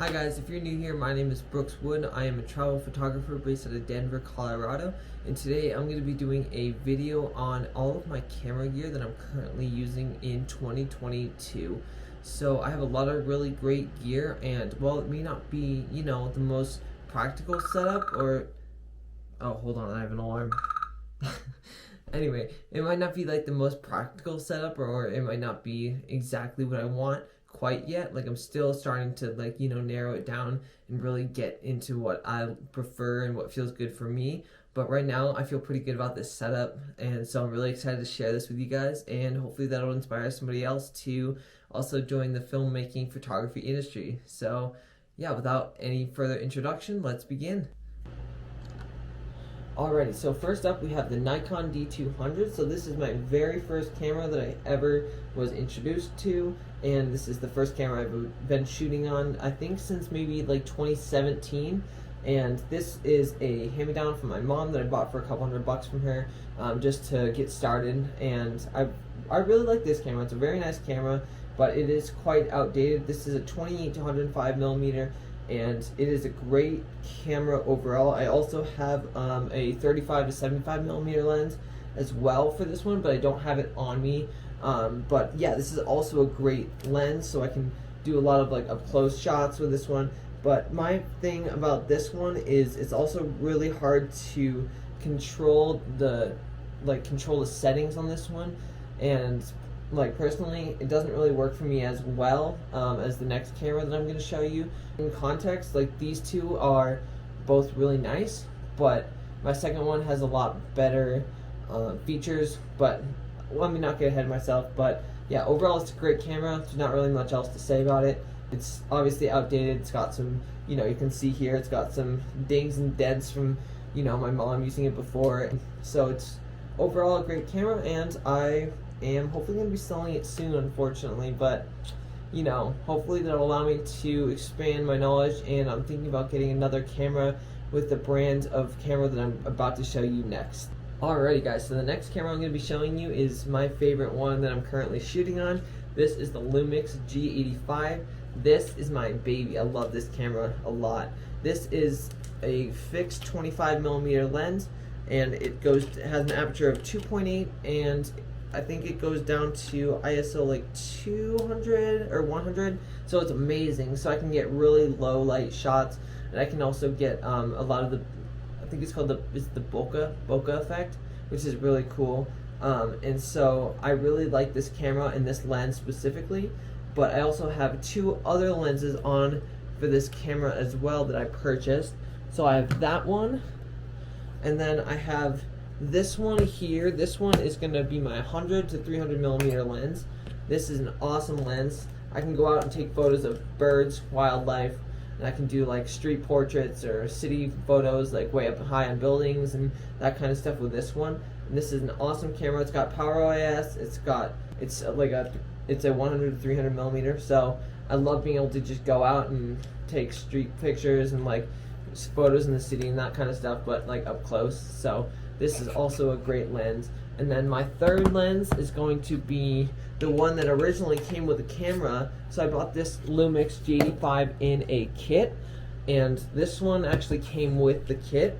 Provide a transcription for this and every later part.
Hi guys, if you're new here, my name is Brooks Wood. I am a travel photographer based out of Denver, Colorado, and today I'm going to be doing a video on all of my camera gear that I'm currently using in 2022. So I have a lot of really great gear, and while it may not be, the most practical setup, or oh, hold on, I have an alarm. Anyway, it might not be like the most practical setup, or it might not be exactly what I want quite yet. Like, I'm still starting to narrow it down and really get into what I prefer and what feels good for me. But right now I feel pretty good about this setup, and so I'm really excited to share this with you guys, and hopefully that'll inspire somebody else to also join the filmmaking photography industry. So yeah, without any further introduction, let's begin. Alrighty, so first up we have the Nikon D200. So this is my very first camera that I ever was introduced to, and this is the first camera I've been shooting on, I think, since maybe like 2017. And this is a hand-me-down from my mom that I bought for a couple $100 from her, just to get started. And I really like this camera. It's a very nice camera, but it is quite outdated. This is a 28 to 105 millimeter, and it is a great camera overall. I also have a 35 to 75 millimeter lens as well for this one, but I don't have it on me. But yeah, this is also a great lens, so I can do a lot of like up close shots with this one. But my thing about this one is it's also really hard to control the settings on this one, and like personally it doesn't really work for me as well as the next camera that I'm going to show you. In context, like, these two are both really nice, but my second one has a lot better features. But let me not get ahead of myself. But yeah, overall it's a great camera. There's not really much else to say about it. It's obviously outdated. It's got some, you can see here, it's got some dings and dents from, my mom using it before. So it's overall a great camera, and I am hopefully going to be selling it soon, unfortunately. But, hopefully that'll allow me to expand my knowledge, and I'm thinking about getting another camera with the brand of camera that I'm about to show you next. Alrighty guys, so the next camera I'm going to be showing you is my favorite one that I'm currently shooting on. This is the Lumix G85. This is my baby. I love this camera a lot. This is a fixed 25 millimeter lens, and it has an aperture of 2.8, and I think it goes down to ISO like 200 or 100, so it's amazing. So I can get really low light shots, and I can also get a lot of the, I think it's called the bokeh effect, which is really cool. And so I really like this camera and this lens specifically. But I also have two other lenses on for this camera as well that I purchased. So I have that one, and then I have this one here. This one is going to be my 100 to 300 millimeter lens. This is an awesome lens. I can go out and take photos of birds, wildlife, and I can do like street portraits or city photos, like way up high on buildings and that kind of stuff with this one. And this is an awesome camera. It's got power OIS. It's a 100 to 300 millimeter, so I love being able to just go out and take street pictures and like photos in the city and that kind of stuff, but like up close. So this is also a great lens. And then my third lens is going to be the one that originally came with the camera. So I bought this Lumix G85 in a kit, and this one actually came with the kit.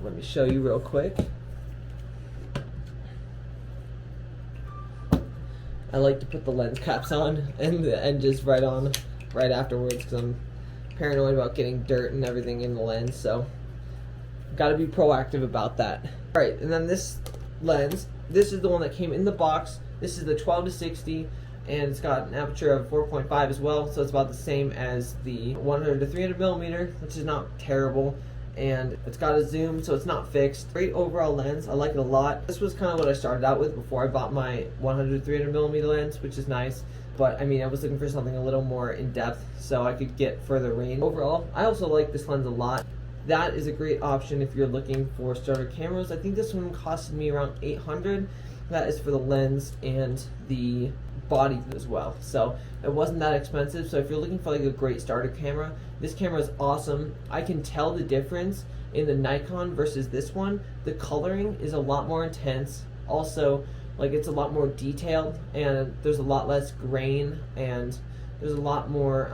Let me show you real quick. I like to put the lens caps on and just right afterwards, because I'm paranoid about getting dirt and everything in the lens, so gotta be proactive about that. Alright, and then this lens, this is the one that came in the box. This is the 12 to 60, and it's got an aperture of 4.5 as well, so it's about the same as the 100 to 300 millimeter, which is not terrible. And it's got a zoom, so it's not fixed. Great overall lens. I like it a lot. This was kind of what I started out with before I bought my 100 to 300 millimeter lens, which is nice. But I mean, I was looking for something a little more in depth so I could get further range. Overall, I also like this lens a lot. That is a great option if you're looking for starter cameras. I think this one costed me around $800. That is for the lens and the body as well, so it wasn't that expensive. So if you're looking for like a great starter camera, this camera is awesome. I can tell the difference in the Nikon versus this one. The coloring is a lot more intense. Also, like, it's a lot more detailed, and there's a lot less grain, and there's a lot more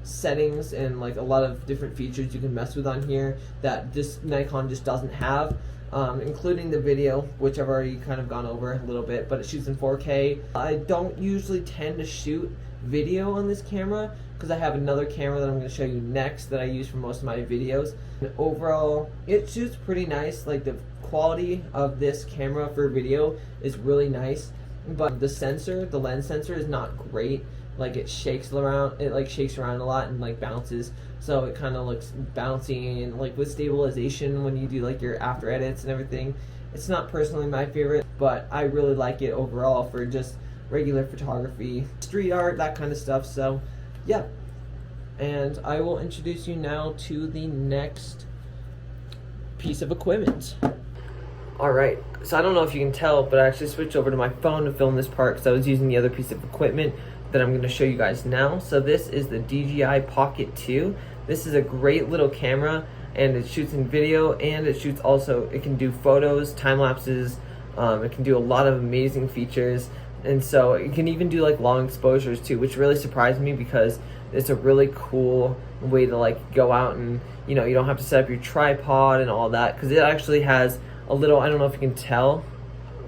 settings and like a lot of different features you can mess with on here that this Nikon just doesn't have, including the video, which I've already kind of gone over a little bit, but it shoots in 4K. I don't usually tend to shoot video on this camera because I have another camera that I'm going to show you next that I use for most of my videos. And overall, it shoots pretty nice. Like, the quality of this camera for video is really nice, but the sensor, the lens sensor, is not great. Like, it shakes around a lot and like bounces, so it kind of looks bouncy, and like with stabilization when you do like your after edits and everything, it's not personally my favorite, but I really like it overall for just regular photography, street art, that kind of stuff. So yeah, and I will introduce you now to the next piece of equipment. Alright, so I don't know if you can tell, but I actually switched over to my phone to film this part because I was using the other piece of equipment that I'm going to show you guys now. So this is the DJI Pocket 2. This is a great little camera, and it shoots in video, and it shoots also, it can do photos, time lapses, it can do a lot of amazing features, and so it can even do like long exposures too, which really surprised me because it's a really cool way to like go out and, you know, you don't have to set up your tripod and all that, because it actually has a little, I don't know if you can tell,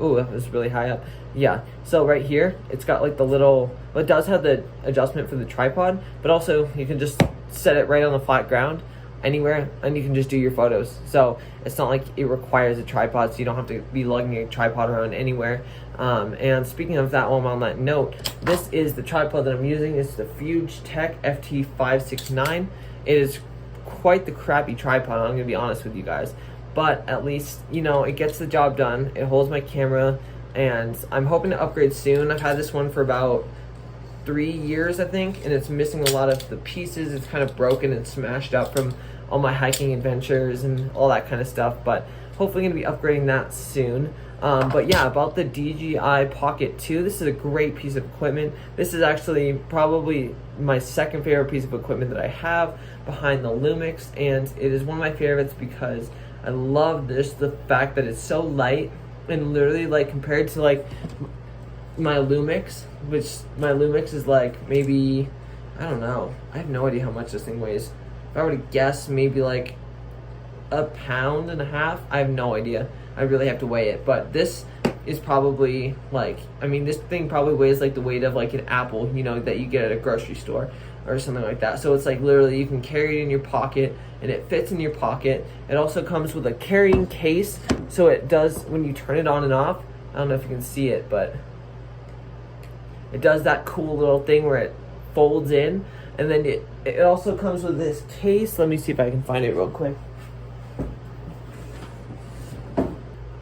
ooh, that was really high up. Yeah, so right here, it's got like the little, well, it does have the adjustment for the tripod, but also you can just set it right on the flat ground anywhere, and you can just do your photos. So it's not like it requires a tripod, so you don't have to be lugging a tripod around anywhere. And speaking of that, while I'm on that note, this is the tripod that I'm using. It's the Fuge Tech FT569. It is quite the crappy tripod, I'm gonna be honest with you guys, but at least, you know, it gets the job done. It holds my camera, and I'm hoping to upgrade soon. I've had this one for about 3 years, I think, and it's missing a lot of the pieces. It's kind of broken and smashed up from all my hiking adventures and all that kind of stuff, but hopefully going to be upgrading that soon. But yeah, about the DJI Pocket 2, this is a great piece of equipment. This is actually probably my second favorite piece of equipment that I have behind the Lumix, and it is one of my favorites because I love the fact that it's so light, and literally, like, compared to like my Lumix, which my Lumix is like maybe, I don't know, I have no idea how much this thing weighs. If I were to guess, maybe like 1.5 pounds. I have no idea. I really have to weigh it, but this is probably like, I mean, this thing probably weighs like the weight of like an apple, you know, that you get at a grocery store or something like that. So it's like literally you can carry it in your pocket, and it fits in your pocket. It also comes with a carrying case, so it does, when you turn it on and off, I don't know if you can see it, but it does that cool little thing where it folds in, and then it also comes with this case. Let me see if I can find it real quick.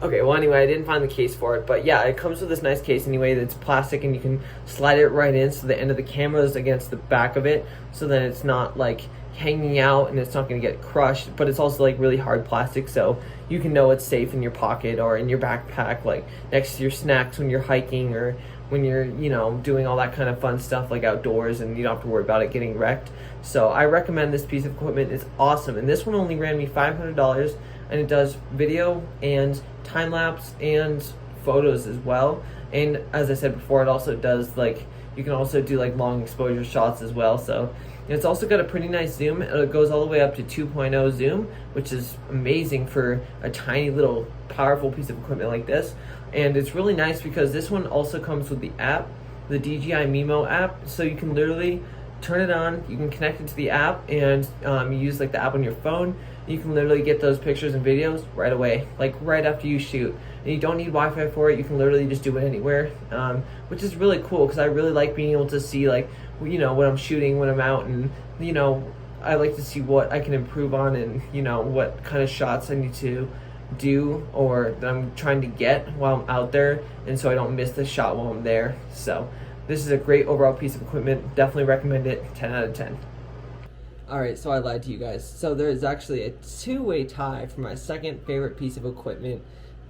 Okay, well anyway, I didn't find the case for it, but yeah, it comes with this nice case anyway that's plastic, and you can slide it right in so the end of the camera is against the back of it, so then it's not like hanging out and it's not going to get crushed, but it's also like really hard plastic, so you can know it's safe in your pocket or in your backpack, like next to your snacks when you're hiking or when you're, you know, doing all that kind of fun stuff like outdoors, and you don't have to worry about it getting wrecked. So I recommend this piece of equipment. It's awesome, and this one only ran me $500, and it does video and time lapse and photos as well. And as I said before, it also does like, you can also do like long exposure shots as well. So it's also got a pretty nice zoom. It goes all the way up to 2.0 zoom, which is amazing for a tiny little powerful piece of equipment like this. And it's really nice because this one also comes with the app, the DJI Mimo app, so you can literally turn it on, you can connect it to the app, and you use like the app on your phone. You can literally get those pictures and videos right away, like right after you shoot. And you don't need Wi-Fi for it. You can literally just do it anywhere, which is really cool because I really like being able to see, like, you know, when I'm shooting, when I'm out, and, you know, I like to see what I can improve on, and, you know, what kind of shots I need to do or that I'm trying to get while I'm out there, and so I don't miss the shot while I'm there. So this is a great overall piece of equipment. Definitely recommend it. 10 out of 10. Alright, so I lied to you guys. So there is actually a two-way tie for my second favorite piece of equipment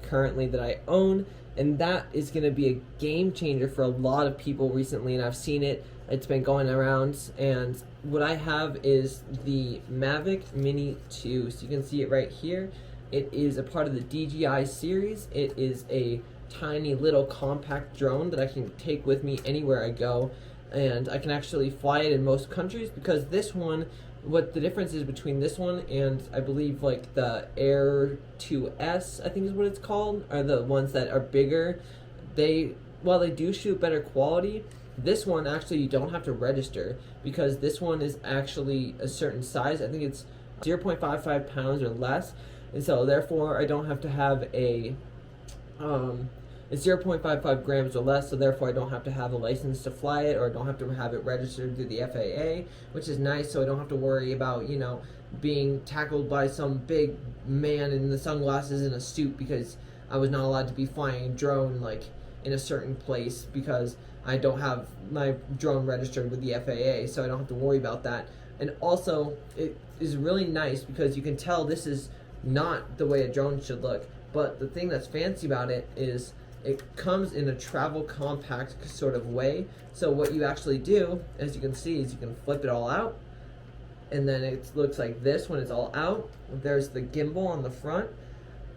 currently that I own, and that is going to be a game changer for a lot of people recently, and I've seen it. It's been going around, and what I have is the Mavic Mini 2. So you can see it right here. It is a part of the DJI series. It is a tiny little compact drone that I can take with me anywhere I go. and I can actually fly it in most countries, because this one, what the difference is between this one and I believe like the Air 2S, I think is what it's called, are the ones that are bigger. While they do shoot better quality, this one actually you don't have to register, because this one is actually a certain size. I think it's 0.55 pounds or less, and so therefore I don't have to have a it's 0.55 grams or less, so therefore I don't have to have a license to fly it, or I don't have to have it registered through the FAA, which is nice, so I don't have to worry about, you know, being tackled by some big man in the sunglasses in a suit because I was not allowed to be flying a drone like in a certain place because I don't have my drone registered with the FAA, so I don't have to worry about that. And also, it is really nice because you can tell this is not the way a drone should look, but the thing that's fancy about it is it comes in a travel compact sort of way. So what you actually do, as you can see, is you can flip it all out, and then it looks like this when it's all out. There's the gimbal on the front,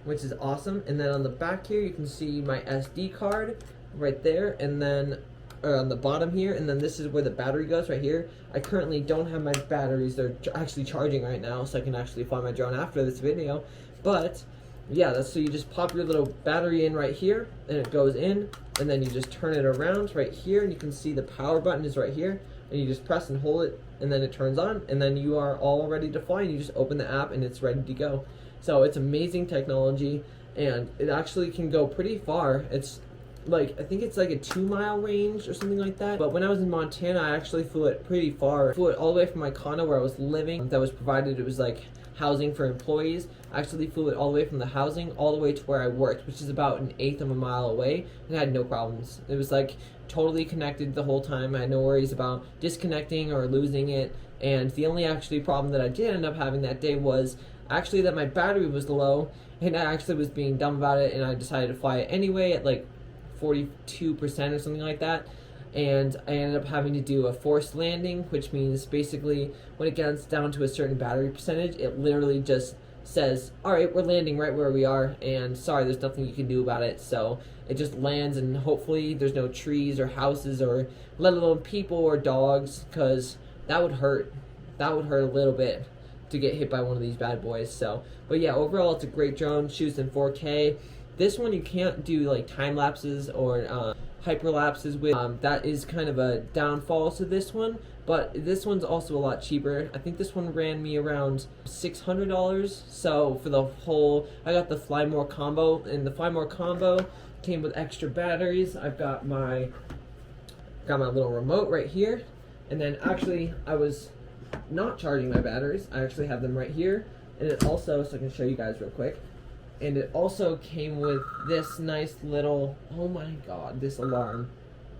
which is awesome, and then on the back here you can see my SD card right there, and then on the bottom here, and then this is where the battery goes right here. I currently don't have my batteries, they're actually charging right now, so I can actually fly my drone after this video. But yeah, so you just pop your little battery in right here, and it goes in, and then you just turn it around right here, and you can see the power button is right here, and you just press and hold it, and then it turns on, and then you are all ready to fly, and you just open the app and it's ready to go. So it's amazing technology, and it actually can go pretty far. It's like, I think it's like a 2-mile range or something like that. But when I was in Montana, I actually flew it pretty far. I flew it all the way from my condo where I was living, that was provided, it was like housing for employees. I actually flew it all the way from the housing all the way to where I worked, which is about 1/8 of a mile away, and I had no problems. It was like totally connected the whole time. I had no worries about disconnecting or losing it. And the only actually problem that I did end up having that day was actually that my battery was low, and I actually was being dumb about it, and I decided to fly it anyway at like 42% or something like that. And I ended up having to do a forced landing, which means basically when it gets down to a certain battery percentage, it literally just says, alright, we're landing right where we are, and sorry, there's nothing you can do about it. So it just lands, and hopefully there's no trees or houses or let alone people or dogs, because that would hurt. That would hurt a little bit to get hit by one of these bad boys. So, but yeah, overall it's a great drone, shoots in 4K. This one you can't do like time lapses or hyperlapses with. That is kind of a downfall to this one, but this one's also a lot cheaper. I think this one ran me around $600. So for the whole, I got the Fly More combo, and the Fly More combo came with extra batteries. I've got my little remote right here, and then actually I was not charging my batteries. I actually have them right here, and it also, so I can show you guys real quick, and it also came with this nice little, oh my god, this alarm.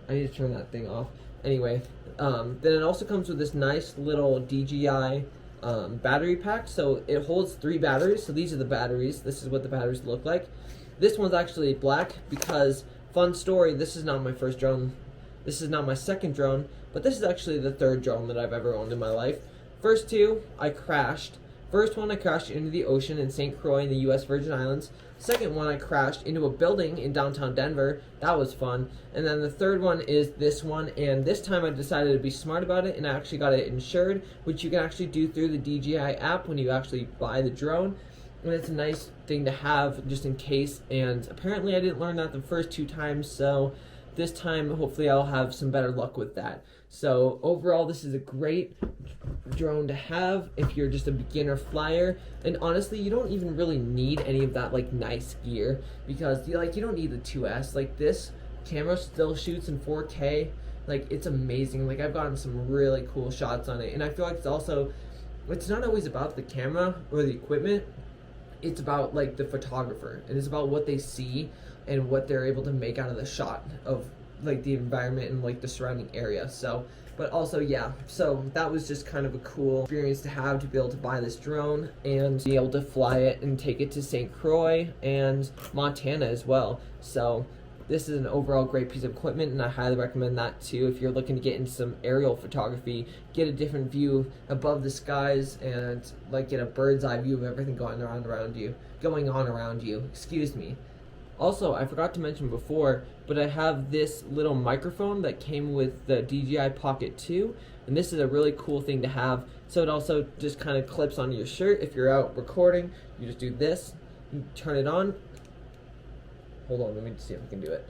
I need to turn that thing off. Anyway, then it also comes with this nice little DJI battery pack. So it holds 3 batteries. So these are the batteries. This is what the batteries look like. This one's actually black because, fun story, this is not my first drone. This is not my second drone, but this is actually the 3rd drone that I've ever owned in my life. First 2, I crashed. First one, I crashed into the ocean in St. Croix in the U.S. Virgin Islands. Second one, I crashed into a building in downtown Denver. That was fun. And then the 3rd one is this one, and this time I decided to be smart about it, and I actually got it insured, which you can actually do through the DJI app when you actually buy the drone. And it's a nice thing to have just in case, and apparently I didn't learn that the first 2 times, so this time hopefully I'll have some better luck with that. So overall, this is a great drone to have if you're just a beginner flyer, and honestly you don't even really need any of that like nice gear, because you don't need the 2S. Like, this camera still shoots in 4K. Like, it's amazing. Like, I've gotten some really cool shots on it, and I feel like it's not always about the camera or the equipment. It's about like the photographer, and it's about what they see and what they're able to make out of the shot of like the environment and like the surrounding area. So, but also, yeah, so that was just kind of a cool experience to have, to be able to buy this drone and be able to fly it and take it to St. Croix and Montana as well. So this is an overall great piece of equipment, and I highly recommend that too if you're looking to get into some aerial photography, get a different view above the skies, and like get a bird's eye view of everything going on around you, excuse me. Also, I forgot to mention before, but I have this little microphone that came with the DJI Pocket 2, and this is a really cool thing to have. So it also just kind of clips onto your shirt. If you're out recording, you just do this, you turn it on. Hold on, let me see if I can do it.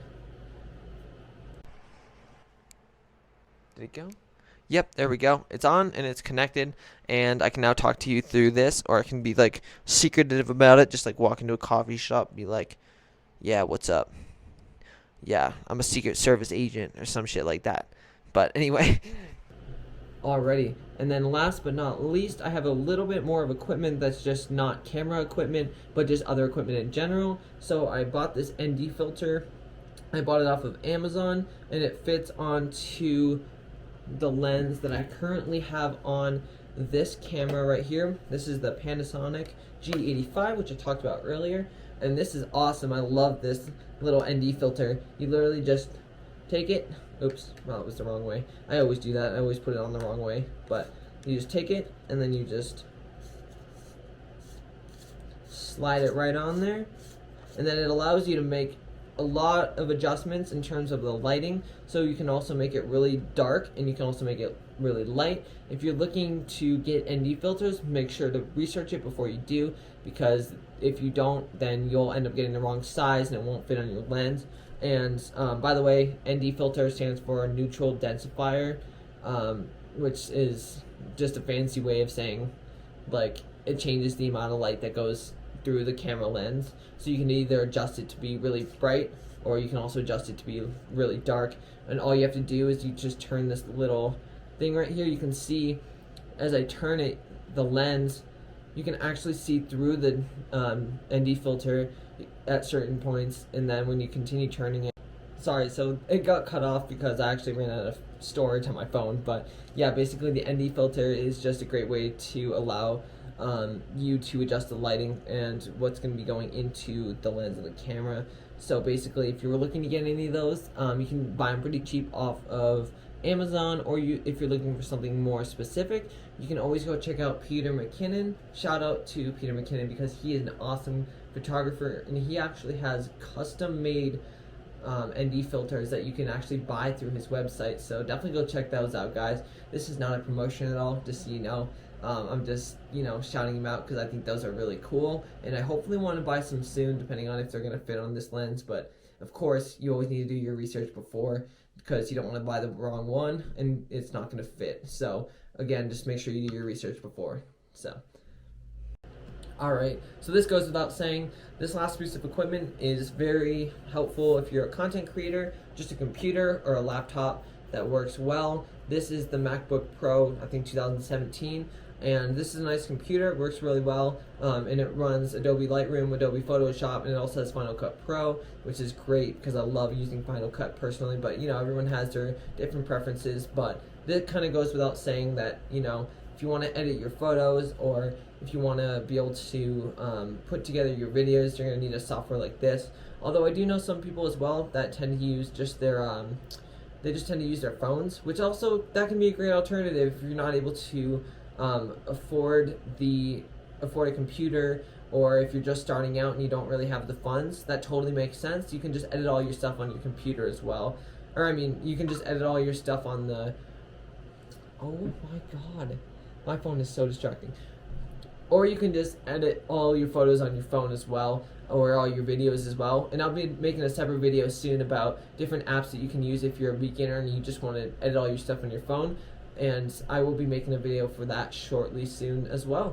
Did it go? Yep, there we go. It's on and it's connected, and I can now talk to you through this, or I can be like secretive about it, just like walk into a coffee shop, be like, yeah, what's up? Yeah, I'm a Secret Service agent or some shit like that. But anyway, alrighty. And then last but not least, I have a little bit more of equipment that's just not camera equipment, but just other equipment in general. So I bought this ND filter. I bought it off of Amazon, and it fits onto the lens that I currently have on this camera right here. This is the Panasonic G85, which I talked about earlier, and this is awesome. I love this little ND filter. You literally just take it. Oops, well, it was the wrong way. I always do that. I always put it on the wrong way, but you just take it and then you just slide it right on there, and then it allows you to make a lot of adjustments in terms of the lighting. So you can also make it really dark, and you can also make it really light. If you're looking to get ND filters, make sure to research it before you do, because if you don't, then you'll end up getting the wrong size and it won't fit on your lens. And by the way, ND filter stands for neutral densifier, which is just a fancy way of saying, like, it changes the amount of light that goes through the camera lens. So you can either adjust it to be really bright, or you can also adjust it to be really dark. And all you have to do is you just turn this little thing right here. You can see as I turn it, the lens, you can actually see through the ND filter at certain points, and then when you continue turning it, sorry, so it got cut off because I actually ran out of storage on my phone. But yeah, basically the ND filter is just a great way to allow you to adjust the lighting and what's going to be going into the lens of the camera. So basically, if you were looking to get any of those, you can buy them pretty cheap off of Amazon, or if you're looking for something more specific, you can always go check out Peter McKinnon. Shout out to Peter McKinnon, because he is an awesome photographer, and he actually has custom made ND filters that you can actually buy through his website. So definitely go check those out, guys. This is not a promotion at all, just so you know. I'm just, shouting them out because I think those are really cool, and I hopefully want to buy some soon, depending on if they're going to fit on this lens. But of course, you always need to do your research before, because you don't want to buy the wrong one and it's not going to fit. So again, just make sure you do your research before. So alright, so this goes without saying, this last piece of equipment is very helpful if you're a content creator, just a computer or a laptop that works well. This is the MacBook Pro, I think 2017, and this is a nice computer. It works really well, and it runs Adobe Lightroom, Adobe Photoshop, and it also has Final Cut Pro, which is great because I love using Final Cut personally. But everyone has their different preferences. But this kind of goes without saying that if you want to edit your photos, or if you want to be able to put together your videos, you're going to need a software like this. Although I do know some people as well that tend to use just their they just tend to use their phones, which also, that can be a great alternative if you're not able to afford a computer, or if you're just starting out and you don't really have the funds. That totally makes sense. You can just edit all your stuff on your computer as well. Or I mean, you can just edit all your stuff on the, oh my god, my phone is so distracting. Or you can just edit all your photos on your phone as well, or all your videos as well. And I'll be making a separate video soon about different apps that you can use if you're a beginner and you just want to edit all your stuff on your phone. And I will be making a video for that shortly soon as well.